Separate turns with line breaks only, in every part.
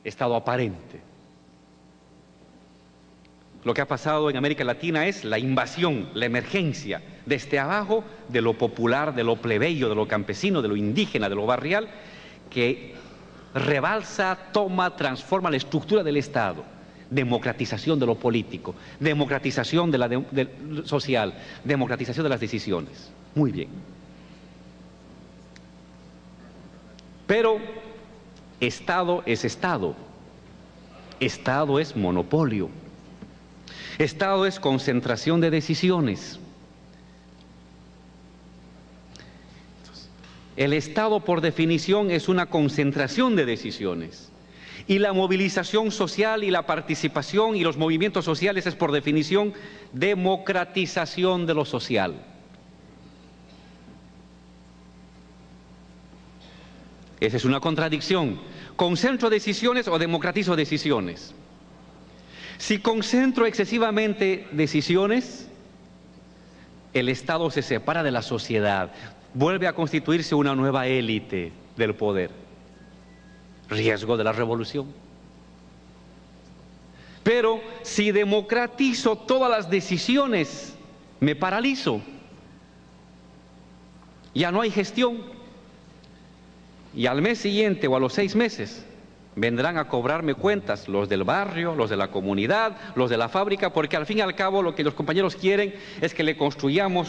Estado aparente. Lo que ha pasado en América Latina es la invasión, la emergencia desde abajo de lo popular, de lo plebeyo, de lo campesino, de lo indígena, de lo barrial, que rebalsa, toma, transforma la estructura del Estado. Democratización de lo político, democratización de lo social, democratización de las decisiones. Muy bien. Pero Estado es Estado. Estado es monopolio. Estado es concentración de decisiones. El Estado, por definición, es una concentración de decisiones. Y la movilización social y la participación y los movimientos sociales es, por definición, democratización de lo social. Esa es una contradicción. ¿Concentro decisiones o democratizo decisiones? Si concentro excesivamente decisiones, el Estado se separa de la sociedad, vuelve a constituirse una nueva élite del poder. Riesgo de la revolución. Pero si democratizo todas las decisiones, me paralizo. Ya no hay gestión. Y al mes siguiente o a los 6 meses vendrán a cobrarme cuentas los del barrio, los de la comunidad, los de la fábrica, porque al fin y al cabo lo que los compañeros quieren es que le construyamos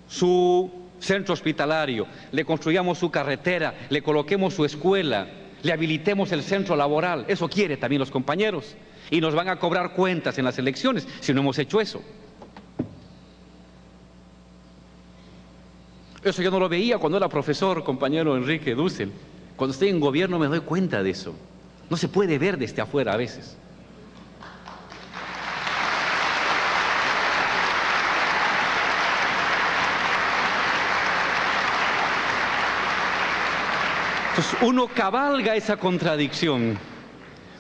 su centro hospitalario, le construyamos su carretera, le coloquemos su escuela, le habilitemos el centro laboral. Eso quiere también los compañeros. Y nos van a cobrar cuentas en las elecciones si no hemos hecho eso. Eso yo no lo veía cuando era profesor, compañero Enrique Dussel. Cuando estoy en gobierno me doy cuenta de eso. No se puede ver desde afuera a veces. Entonces uno cabalga esa contradicción.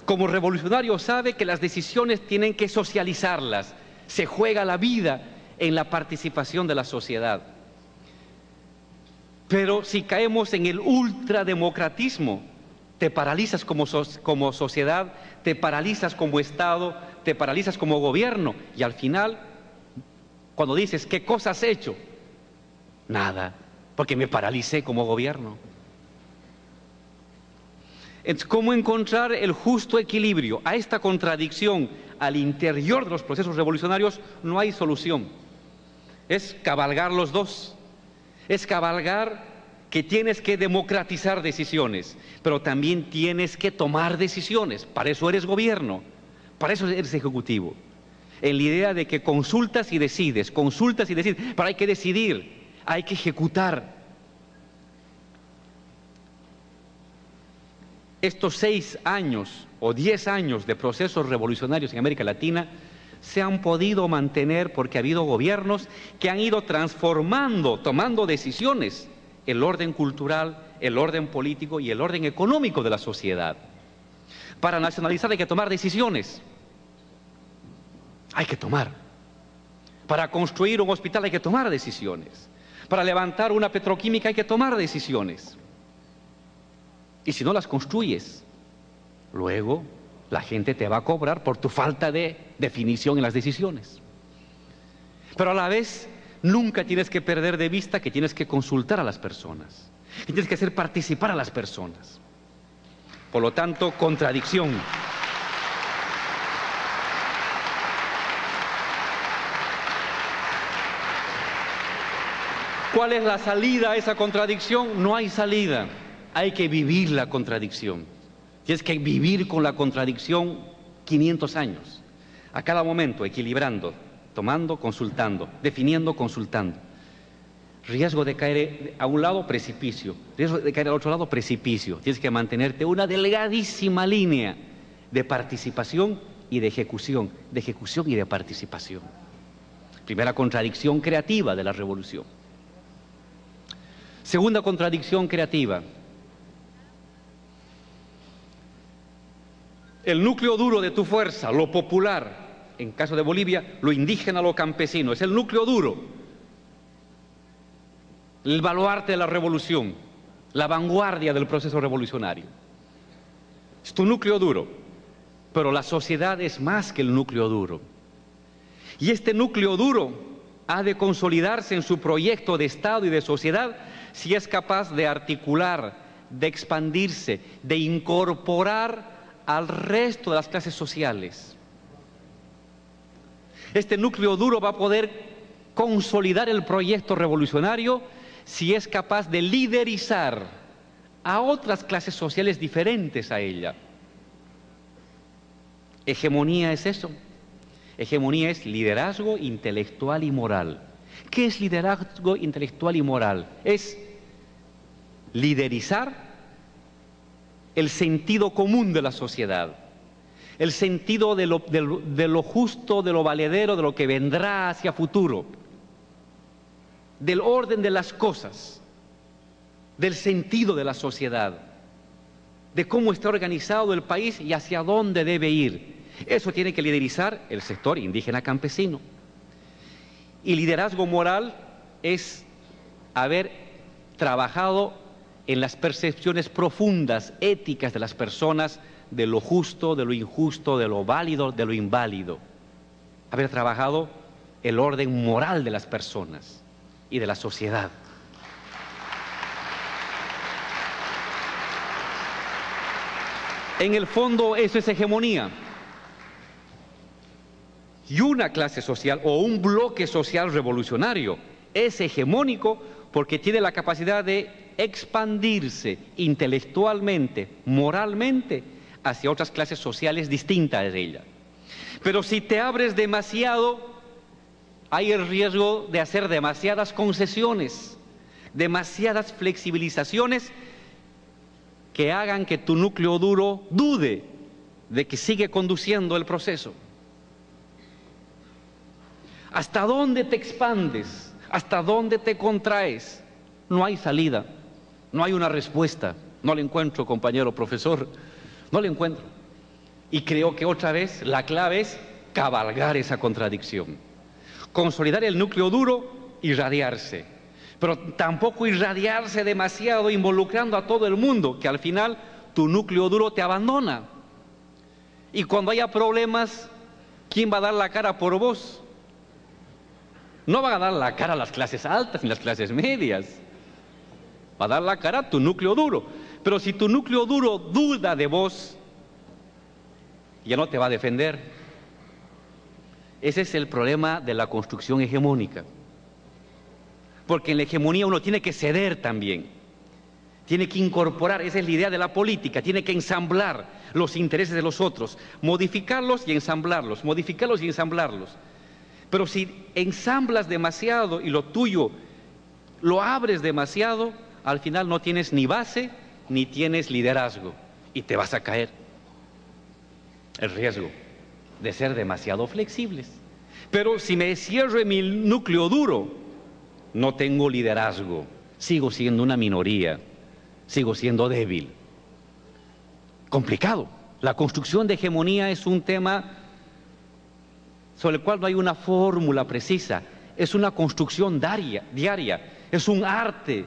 Como revolucionario sabe que las decisiones tienen que socializarlas. Se juega la vida en la participación de la sociedad. Pero si caemos en el ultrademocratismo, te paralizas como sociedad, te paralizas como Estado, te paralizas como gobierno. Y al final, cuando dices, ¿qué cosa has hecho? Nada, porque me paralicé como gobierno. Entonces, ¿cómo encontrar el justo equilibrio? A esta contradicción al interior de los procesos revolucionarios no hay solución. Es cabalgar los dos. Es cabalgar que tienes que democratizar decisiones, pero también tienes que tomar decisiones. Para eso eres gobierno, para eso eres ejecutivo. En la idea de que consultas y decides, pero hay que decidir, hay que ejecutar. Estos 6 años o 10 años de procesos revolucionarios en América Latina se han podido mantener porque ha habido gobiernos que han ido transformando, tomando decisiones, el orden cultural, el orden político y el orden económico de la sociedad. Para nacionalizar hay que tomar decisiones. Hay que tomar. Para construir un hospital hay que tomar decisiones. Para levantar una petroquímica hay que tomar decisiones. Y si no las construyes, luego la gente te va a cobrar por tu falta de definición en las decisiones. Pero a la vez, nunca tienes que perder de vista que tienes que consultar a las personas, que tienes que hacer participar a las personas. Por lo tanto, contradicción. ¿Cuál es la salida a esa contradicción? No hay salida. Hay que vivir la contradicción. Tienes que vivir con la contradicción 500 años. A cada momento, equilibrando, tomando, consultando, definiendo, consultando. Riesgo de caer a un lado, precipicio. Riesgo de caer al otro lado, precipicio. Tienes que mantenerte una delgadísima línea de participación y de ejecución y de participación. Primera contradicción creativa de la revolución. Segunda contradicción creativa. El núcleo duro de tu fuerza, lo popular, en caso de Bolivia, lo indígena, lo campesino, es el núcleo duro, el baluarte de la revolución, la vanguardia del proceso revolucionario. es tu núcleo duro, pero la sociedad es más que el núcleo duro. Y este núcleo duro ha de consolidarse en su proyecto de Estado y de sociedad si es capaz de articular, de expandirse, de incorporar al resto de las clases sociales. Este núcleo duro va a poder consolidar el proyecto revolucionario si es capaz de liderizar a otras clases sociales diferentes a ella. Hegemonía es eso. Hegemonía es liderazgo intelectual y moral. ¿Qué es liderazgo intelectual y moral? Es liderizar el sentido común de la sociedad, el sentido de lo justo, de lo valedero, de lo que vendrá hacia futuro, del orden de las cosas, del sentido de la sociedad, de cómo está organizado el país y hacia dónde debe ir. Eso tiene que liderizar el sector indígena campesino. Y liderazgo moral es haber trabajado en las percepciones profundas, éticas de las personas, de lo justo, de lo injusto, de lo válido, de lo inválido. Haber trabajado el orden moral de las personas y de la sociedad. En el fondo eso es hegemonía. Y una clase social o un bloque social revolucionario es hegemónico porque tiene la capacidad de expandirse intelectualmente, moralmente, hacia otras clases sociales distintas de ella. Pero si te abres demasiado, hay el riesgo de hacer demasiadas concesiones, demasiadas flexibilizaciones que hagan que tu núcleo duro dude de que sigue conduciendo el proceso. ¿Hasta dónde te expandes? ¿Hasta dónde te contraes? No hay salida, no hay una respuesta. No la encuentro, compañero profesor, no la encuentro. Y creo que otra vez la clave es cabalgar esa contradicción. Consolidar el núcleo duro, irradiarse. Pero tampoco irradiarse demasiado involucrando a todo el mundo, que al final tu núcleo duro te abandona. Y cuando haya problemas, ¿quién va a dar la cara por vos? No van a dar la cara a las clases altas ni las clases medias. Va a dar la cara a tu núcleo duro. Pero si tu núcleo duro duda de vos, ya no te va a defender. Ese es el problema de la construcción hegemónica. Porque en la hegemonía uno tiene que ceder también. Tiene que incorporar, esa es la idea de la política, tiene que ensamblar los intereses de los otros, modificarlos y ensamblarlos, modificarlos y ensamblarlos. Pero si ensamblas demasiado y lo tuyo lo abres demasiado, al final no tienes ni base ni tienes liderazgo y te vas a caer. El riesgo de ser demasiado flexibles. Pero si me cierro en mi núcleo duro, no tengo liderazgo, sigo siendo una minoría, sigo siendo débil. Complicado. La construcción de hegemonía es un tema sobre el cual no hay una fórmula precisa, es una construcción diaria, es un arte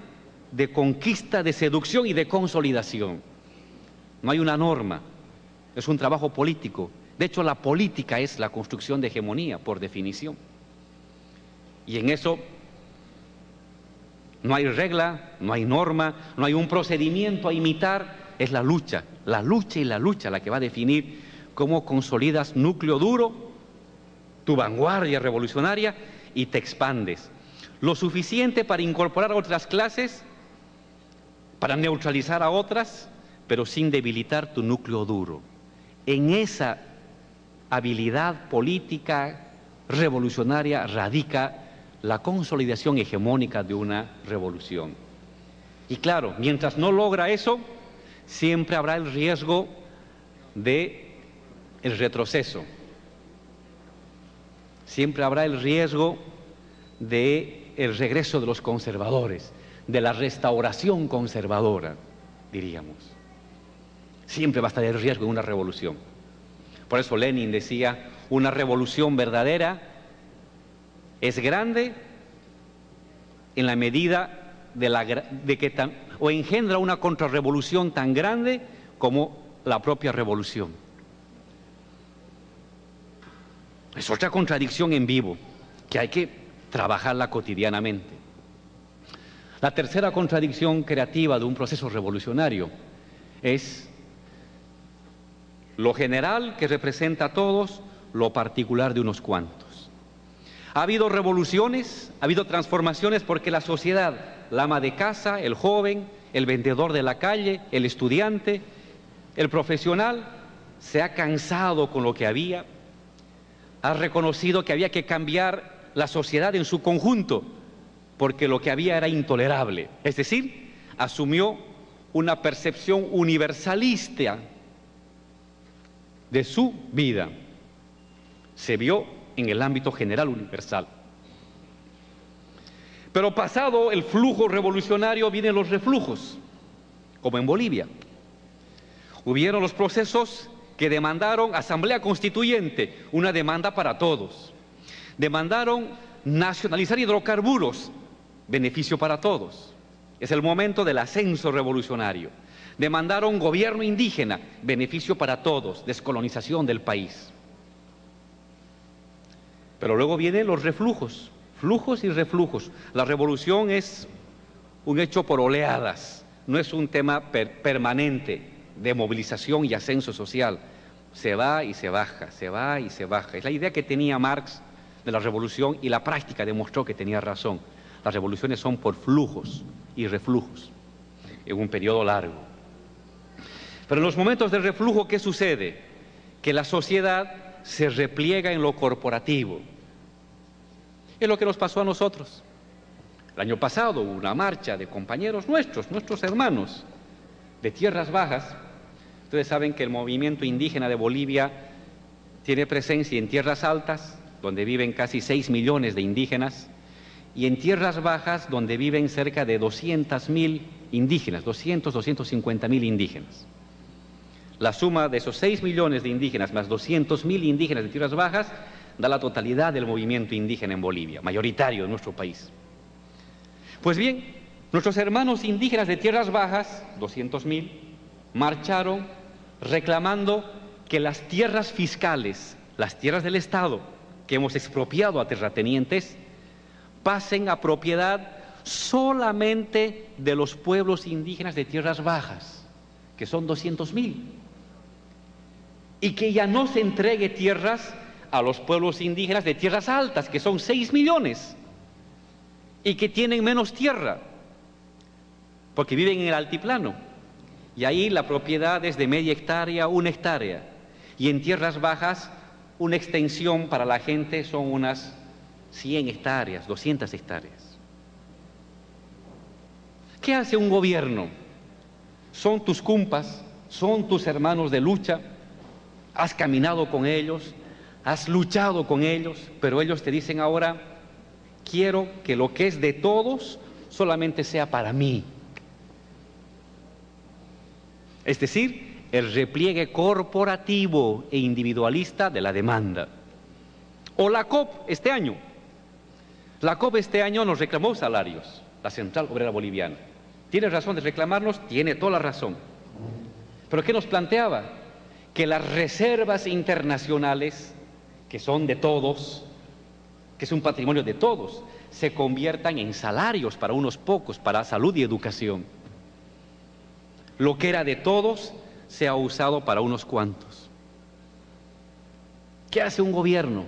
de conquista, de seducción y de consolidación. No hay una norma, es un trabajo político. De hecho, la política es la construcción de hegemonía, por definición. Y en eso no hay regla, no hay norma, no hay un procedimiento a imitar, es la lucha y la lucha la que va a definir cómo consolidas núcleo duro, tu vanguardia revolucionaria y te expandes. Lo suficiente para incorporar a otras clases, para neutralizar a otras, pero sin debilitar tu núcleo duro. En esa habilidad política revolucionaria radica la consolidación hegemónica de una revolución. Y claro, mientras no logra eso, siempre habrá el riesgo de el retroceso. Siempre habrá el riesgo de el regreso de los conservadores, de la restauración conservadora, diríamos. Siempre va a estar el riesgo de una revolución. Por eso Lenin decía, una revolución verdadera es grande en la medida o engendra una contrarrevolución tan grande como la propia revolución. Es otra contradicción en vivo que hay que trabajarla cotidianamente. La tercera contradicción creativa de un proceso revolucionario es lo general que representa a todos, lo particular de unos cuantos. Ha habido revoluciones, ha habido transformaciones porque la sociedad, la ama de casa, el joven, el vendedor de la calle, el estudiante, el profesional, se ha cansado con lo que había, ha reconocido que había que cambiar la sociedad en su conjunto, porque lo que había era intolerable. Es decir, asumió una percepción universalista de su vida. Se vio en el ámbito general universal. Pero pasado el flujo revolucionario vienen los reflujos, como en Bolivia. Hubieron los procesos que demandaron asamblea constituyente, una demanda para todos. Demandaron nacionalizar hidrocarburos, beneficio para todos. Es el momento del ascenso revolucionario. Demandaron gobierno indígena, beneficio para todos, descolonización del país. Pero luego vienen los reflujos, flujos y reflujos. La revolución es un hecho por oleadas, no es un tema permanente de movilización y ascenso social. Se va y se baja, se va y se baja. Es la idea que tenía Marx de la revolución y la práctica demostró que tenía razón. Las revoluciones son por flujos y reflujos en un periodo largo. Pero en los momentos de reflujo, ¿qué sucede? Que la sociedad se repliega en lo corporativo. Es lo que nos pasó a nosotros. El año pasado hubo una marcha de compañeros nuestros hermanos de tierras bajas. Ustedes saben que el movimiento indígena de Bolivia tiene presencia en tierras altas, donde viven casi 6 millones de indígenas, y en tierras bajas, donde viven cerca de 200.000 indígenas, 250.000 indígenas. La suma de esos 6 millones de indígenas más 200.000 indígenas de tierras bajas da la totalidad del movimiento indígena en Bolivia, mayoritario en nuestro país. Pues bien, nuestros hermanos indígenas de tierras bajas, 200.000, marcharon reclamando que las tierras fiscales, las tierras del Estado que hemos expropiado a terratenientes, pasen a propiedad solamente de los pueblos indígenas de tierras bajas, que son 200.000, y que ya no se entregue tierras a los pueblos indígenas de tierras altas, que son 6 millones, y que tienen menos tierra, porque viven en el altiplano, y ahí la propiedad es de media hectárea, 1 hectárea, y en tierras bajas una extensión para la gente son unas 100 hectáreas, 200 hectáreas. ¿Qué hace un gobierno? Son tus cumpas, son tus hermanos de lucha, has caminado con ellos, has luchado con ellos, pero ellos te dicen ahora, quiero que lo que es de todos solamente sea para mí. Es decir, el repliegue corporativo e individualista de la demanda. O la COP este año. La COP este año nos reclamó salarios, la Central Obrera Boliviana. ¿Tiene razón de reclamarnos? Tiene toda la razón. ¿Pero qué nos planteaba? Que las reservas internacionales, que son de todos, que es un patrimonio de todos, se conviertan en salarios para unos pocos, para salud y educación. Lo que era de todos se ha usado para unos cuantos. ¿Qué hace un gobierno?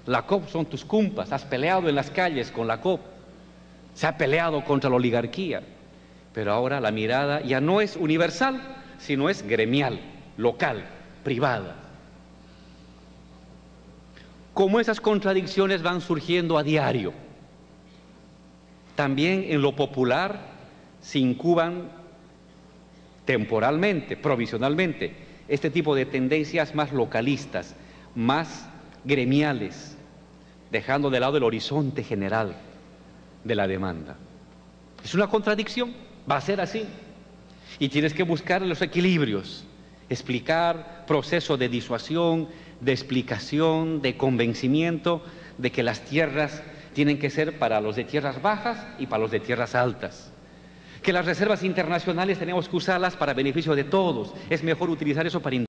La COP son tus cumpas, has peleado en las calles con la COP, se ha peleado contra la oligarquía, pero ahora la mirada ya no es universal, sino es gremial, local, privada. Como esas contradicciones van surgiendo a diario, también en lo popular se incuban temporalmente, provisionalmente, este tipo de tendencias más localistas, más gremiales, dejando de lado el horizonte general de la demanda. Es una contradicción, va a ser así. Y tienes que buscar los equilibrios, explicar procesos de disuasión, de explicación, de convencimiento de que las tierras tienen que ser para los de tierras bajas y para los de tierras altas. que las reservas internacionales tenemos que usarlas para beneficio de todos. Es mejor utilizar eso para